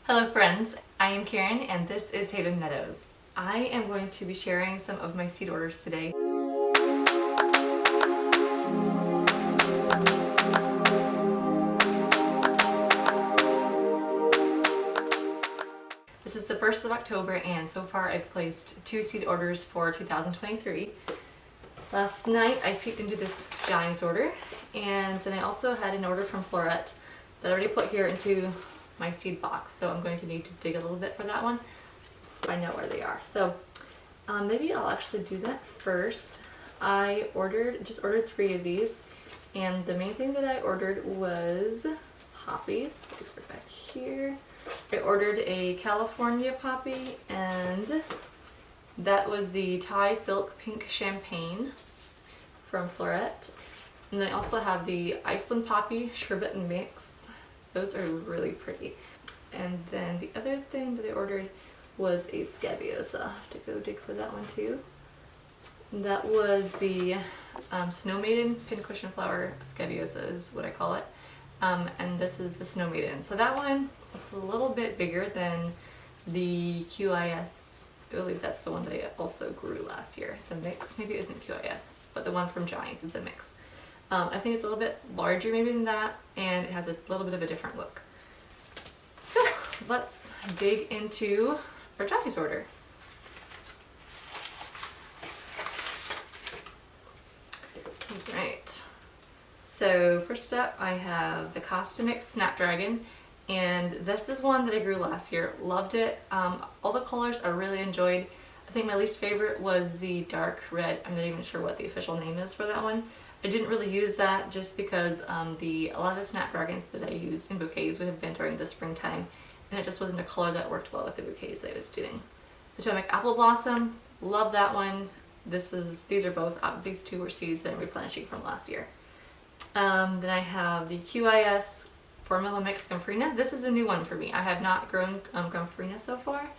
Hello friends, I am Karen and this is Haven Meadows. I am going to be sharing some of my seed orders today. This is the 1st of October and so far I've placed 2 seed orders for 2023. Last night I peeked into this Johnny's order, and then I also had an order from BOUQUET that I already put here into my seed box, so I'm going to need to dig a little bit for that one. Find out where they are. So maybe I'll actually do that first. I just ordered 3 of these, and the main thing that I ordered was poppies. Let's put it back here. I ordered a California poppy, and that was the Thai Silk Pink Champagne from BOUQUET. And then I also have the Iceland Poppy Sherbet and Mix. Those are really pretty. And then the other thing that I ordered was a Scabiosa. I have to go dig for that one too. And that was the Snow Maiden Pincushion Flower Scabiosa is what I call it. And this is the Snow Maiden. So that one, it's a little bit bigger than the QIS. I believe that's the one that I also grew last year. The mix, maybe it isn't QIS, but the one from Johnny's, it's a mix. I think it's a little bit larger maybe than that, and it has a little bit of a different look. So let's dig into our Johnny's order. Alright, so first up I have the Costa Mix Snapdragon, and this is one that I grew last year. Loved it. All the colors I really enjoyed. I think my least favorite was the dark red. I'm not even sure what the official name is for that one. I didn't really use that just because a lot of the snapdragons that I used in bouquets would have been during the springtime, and it just wasn't a color that worked well with the bouquets that I was doing. Potomac Apple Blossom, love that one. These two were seeds that I'm replenishing from last year. Then I have the QIS Formula Mix Gomphrena. This is a new one for me. I have not grown Gomphrena so far,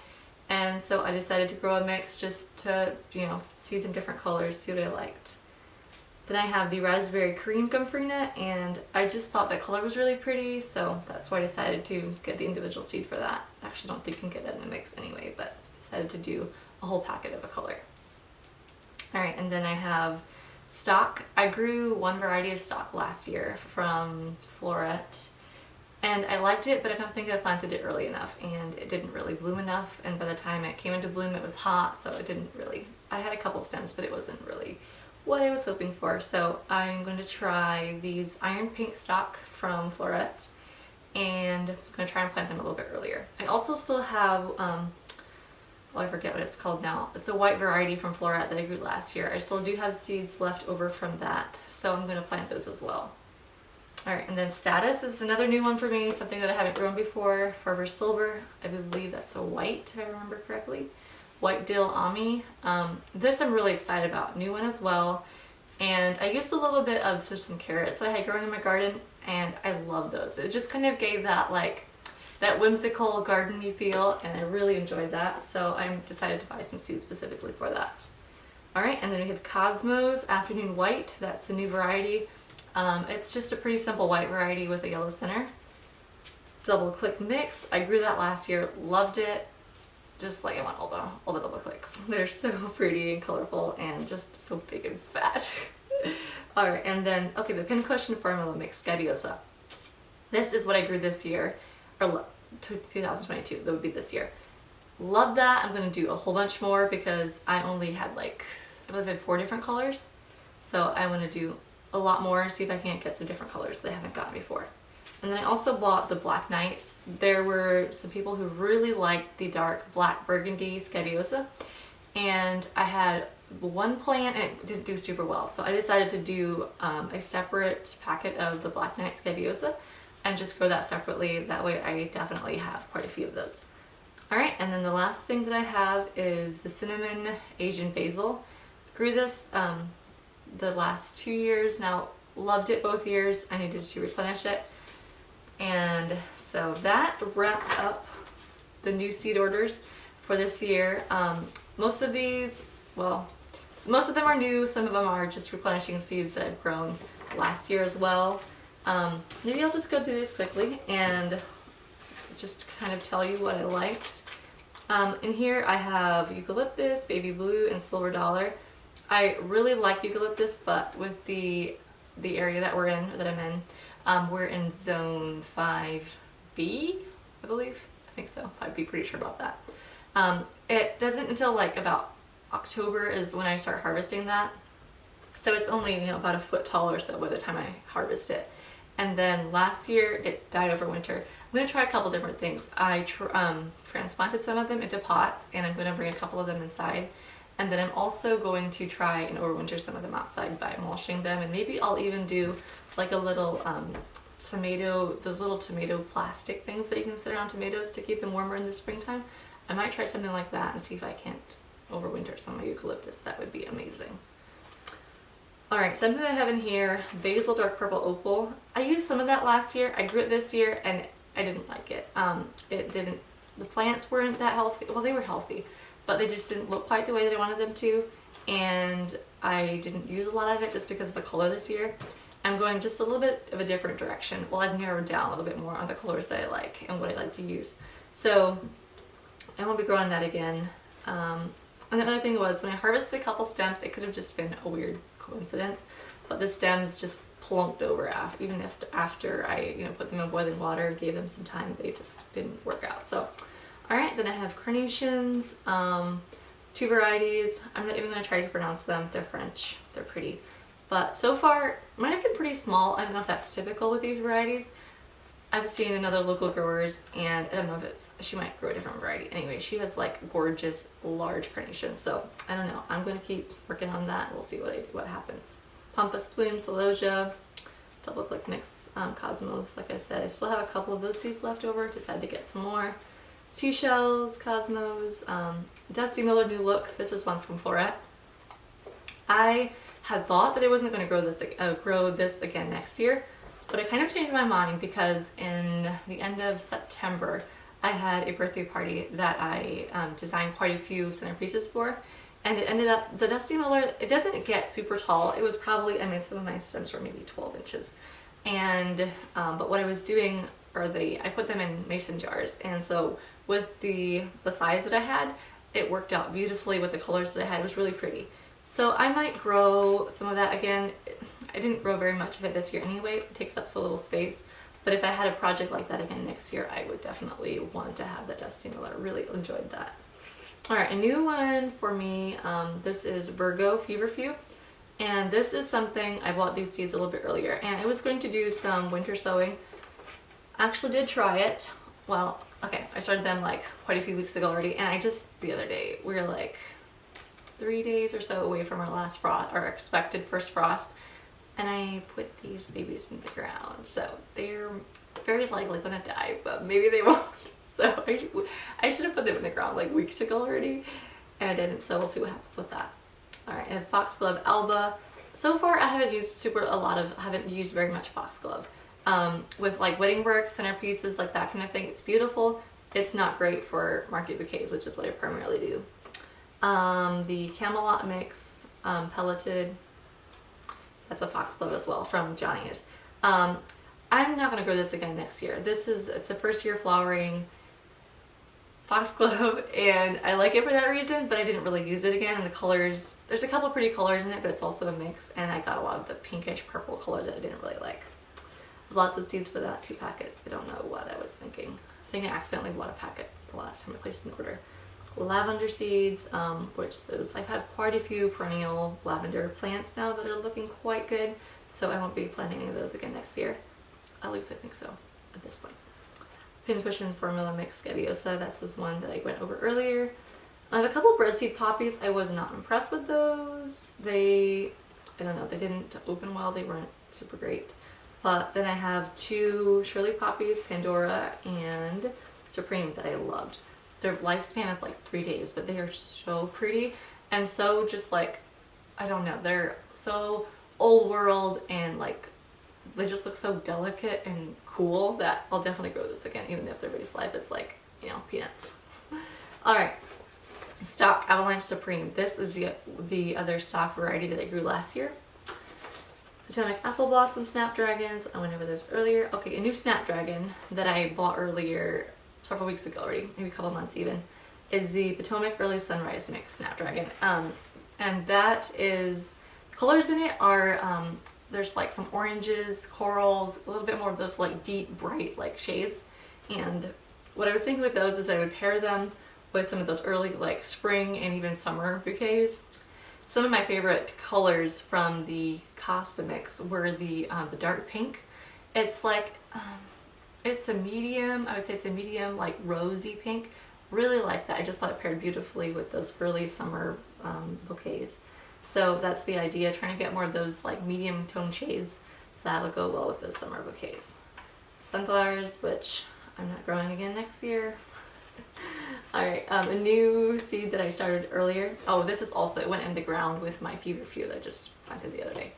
and so I decided to grow a mix just to, see some different colors, see what I liked. Then I have the Raspberry Cream Gomphrena, and I just thought that color was really pretty, so that's why I decided to get the individual seed for that. I actually don't think you can get that in a mix anyway, but decided to do a whole packet of a color. Alright, and then I have stock. I grew one variety of stock last year from BOUQUET, and I liked it, but I don't think I planted it early enough, and it didn't really bloom enough, and by the time it came into bloom it was hot, so it didn't really, I had a couple stems, but it wasn't really what I was hoping for. So I'm going to try these Iron Pink stock from BOUQUET, and I'm going to try and plant them a little bit earlier. I also still have, I forget what it's called now. It's a white variety from BOUQUET that I grew last year. I still do have seeds left over from that, so I'm going to plant those as well. Alright, and then Status is another new one for me, something that I haven't grown before. Forever Silver, I believe that's a white, if I remember correctly. White Dill Ami. This I'm really excited about. New one as well. And I used a little bit of some carrots that I had grown in my garden, and I love those. It just kind of gave that that whimsical garden-y feel, and I really enjoyed that. So I decided to buy some seeds specifically for that. Alright, and then we have Cosmos Afternoon White. That's a new variety. It's just a pretty simple white variety with a yellow center. Double Click Mix. I grew that last year. Loved it. Just like I want all the double clicks. They're so pretty and colorful and just so big and fat. Alright, and then, okay, the Pincushion Formula Mix Scabiosa. This is what I grew this year, or 2022, that would be this year. Love that. I'm going to do a whole bunch more because I only had I believe I had 4 different colors. So I want to do a lot more, see if I can't get some different colors that I haven't gotten before. And then I also bought the Black Knight. There were some people who really liked the dark black burgundy Scabiosa, and I had one plant and it didn't do super well, so I decided to do a separate packet of the Black Knight Scabiosa and just grow that separately. That way I definitely have quite a few of those. Alright, and then the last thing that I have is the Cinnamon Asian Basil. Grew this the last 2 years now. Loved it both years. I needed to replenish it. And so that wraps up the new seed orders for this year. Most of these, most of them are new, some of them are just replenishing seeds that I've grown last year as well. Maybe I'll just go through this quickly and just to kind of tell you what I liked. In here I have eucalyptus, baby blue, and silver dollar. I really like eucalyptus, but with the area that we're in, or that I'm in, we're in zone 5B, I believe. I think so. I'd be pretty sure about that. It doesn't until like about October is when I start harvesting that. So it's only, you know, about a foot tall or so by the time I harvest it. And then last year it died over winter. I'm going to try a couple different things. I transplanted some of them into pots, and I'm going to bring a couple of them inside. And then I'm also going to try and overwinter some of them outside by mulching them, and maybe I'll even do like a little those little tomato plastic things that you can sit on tomatoes to keep them warmer in the springtime. I might try something like that and see if I can't overwinter some of my eucalyptus. That would be amazing. Alright, something I have in here, basil dark purple opal. I used some of that last year. I grew it this year and I didn't like it. The plants weren't that healthy. Well, they were healthy, but they just didn't look quite the way that I wanted them to. And I didn't use a lot of it just because of the color this year. I'm going just a little bit of a different direction. Well, I've narrowed down a little bit more on the colors that I like and what I like to use. So I won't be growing that again. And the other thing was, when I harvested a couple stems, it could have just been a weird coincidence, but the stems just plunked over after I put them in boiling water, gave them some time, they just didn't work out. So alright, then I have carnations, 2 varieties. I'm not even going to try to pronounce them. They're French. They're pretty. But so far, mine have been pretty small. I don't know if that's typical with these varieties. I've seen another local growers, and I don't know if she might grow a different variety. Anyway, she has like gorgeous large carnations, so I don't know. I'm going to keep working on that. We'll see what happens. Pampas plume, celosia, double click mix, cosmos. Like I said, I still have a couple of those seeds left over. Decided to get some more. Seashells, cosmos, Dusty Miller New Look. This is one from Floret. I had thought that I wasn't going to grow this again next year. But I kind of changed my mind because in the end of September, I had a birthday party that I designed quite a few centerpieces for. And it ended up, the Dusty Miller, it doesn't get super tall. It was probably, I mean, some of my stems were maybe 12 inches. And, but what I was doing, I put them in mason jars. And so with the size that I had, it worked out beautifully with the colors that I had. It was really pretty. So I might grow some of that again. I didn't grow very much of it this year anyway. It takes up so little space. But if I had a project like that again next year, I would definitely want to have the Dusty Miller. I really enjoyed that. Alright, a new one for me. This is Virgo Feverfew. And this is something, I bought these seeds a little bit earlier. And I was going to do some winter sowing. I actually did try it. Well, okay, I started them like quite a few weeks ago already. And the other day, we were like 3 days or so away from our last frost, our expected first frost. And I put these babies in the ground, so they're very likely going to die, but maybe they won't. So I should have put them in the ground like weeks ago already, and I didn't, so we'll see what happens with that. Alright, I have Foxglove Alba. So far I haven't used very much Foxglove. With like wedding work, centerpieces, like that kind of thing, it's beautiful. It's not great for market bouquets, which is what I primarily do. The Camelot Mix, pelleted. That's a foxglove as well from Johnny's. I'm not going to grow this again next year. It's a first year flowering foxglove, and I like it for that reason, but I didn't really use it again. And the colors, there's a couple pretty colors in it, but it's also a mix, and I got a lot of the pinkish purple color that I didn't really like. Lots of seeds for that, 2 packets. I don't know what I was thinking. I think I accidentally bought a packet the last time I placed an order. Lavender seeds, I've had quite a few perennial lavender plants now that are looking quite good, so I won't be planting any of those again next year. At least I think so at this point. Pincushion Formula Mix Scabiosa, that's this one that I went over earlier. I have a couple birdseed poppies. I was not impressed with those. I don't know, they didn't open well, they weren't super great. But then I have 2 Shirley poppies, Pandora and Supreme, that I loved. Their lifespan is like 3 days, but they are so pretty and so just like, I don't know, they're so old world and like they just look so delicate and cool that I'll definitely grow this again, even if their base life is like, peanuts. Alright, Stock Avalanche Supreme. This is the other stock variety that I grew last year. Potomac Apple Blossom Snapdragons. I went over those earlier. Okay, a new Snapdragon that I bought earlier several weeks ago already, maybe a couple months even, is the Potomac Early Sunrise Mix Snapdragon. And that is, colors in it are, there's like some oranges, corals, a little bit more of those like deep, bright like shades. And what I was thinking with those is I would pair them with some of those early like spring and even summer bouquets. Some of my favorite colors from the Costa mix were the dark pink. It's like, it's a medium, I would say it's a medium like rosy pink. Really like that. I just thought it paired beautifully with those early summer bouquets. So that's the idea, trying to get more of those like medium tone shades that will go well with those summer bouquets. Sunflowers, which I'm not growing again next year. Alright, a new seed that I started earlier. Oh, this is also, it went in the ground with my feverfew that I just planted the other day.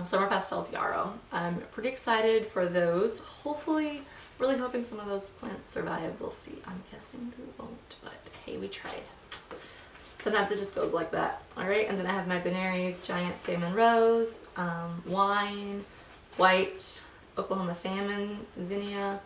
Summer Pastels Yarrow. I'm pretty excited for those. Hopefully, really hoping some of those plants survive. We'll see. I'm guessing they won't, but hey, we tried. Sometimes it just goes like that. Alright, and then I have my Benary's Giant Salmon Rose, Wine, White, Oklahoma Salmon, Zinnia,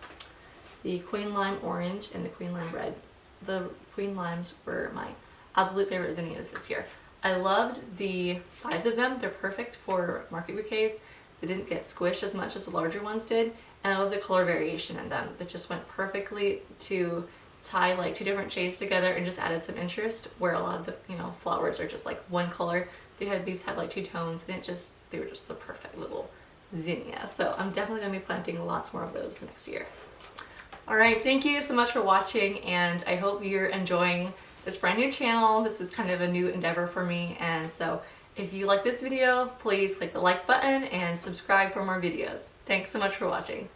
the Queen Lime Orange, and the Queen Lime Red. The Queen Limes were my absolute favorite zinnias this year. I loved the size of them. They're perfect for market bouquets. They didn't get squished as much as the larger ones did. And I love the color variation in them. That just went perfectly to tie like two different shades together and just added some interest, where a lot of the, you know, flowers are just like one color. These had like two tones, and they were just the perfect little zinnia. So I'm definitely going to be planting lots more of those next year. Alright, thank you so much for watching, and I hope you're enjoying this brand new channel. This is kind of a new endeavor for me, and so if you like this video, please click the like button and subscribe for more videos. Thanks so much for watching.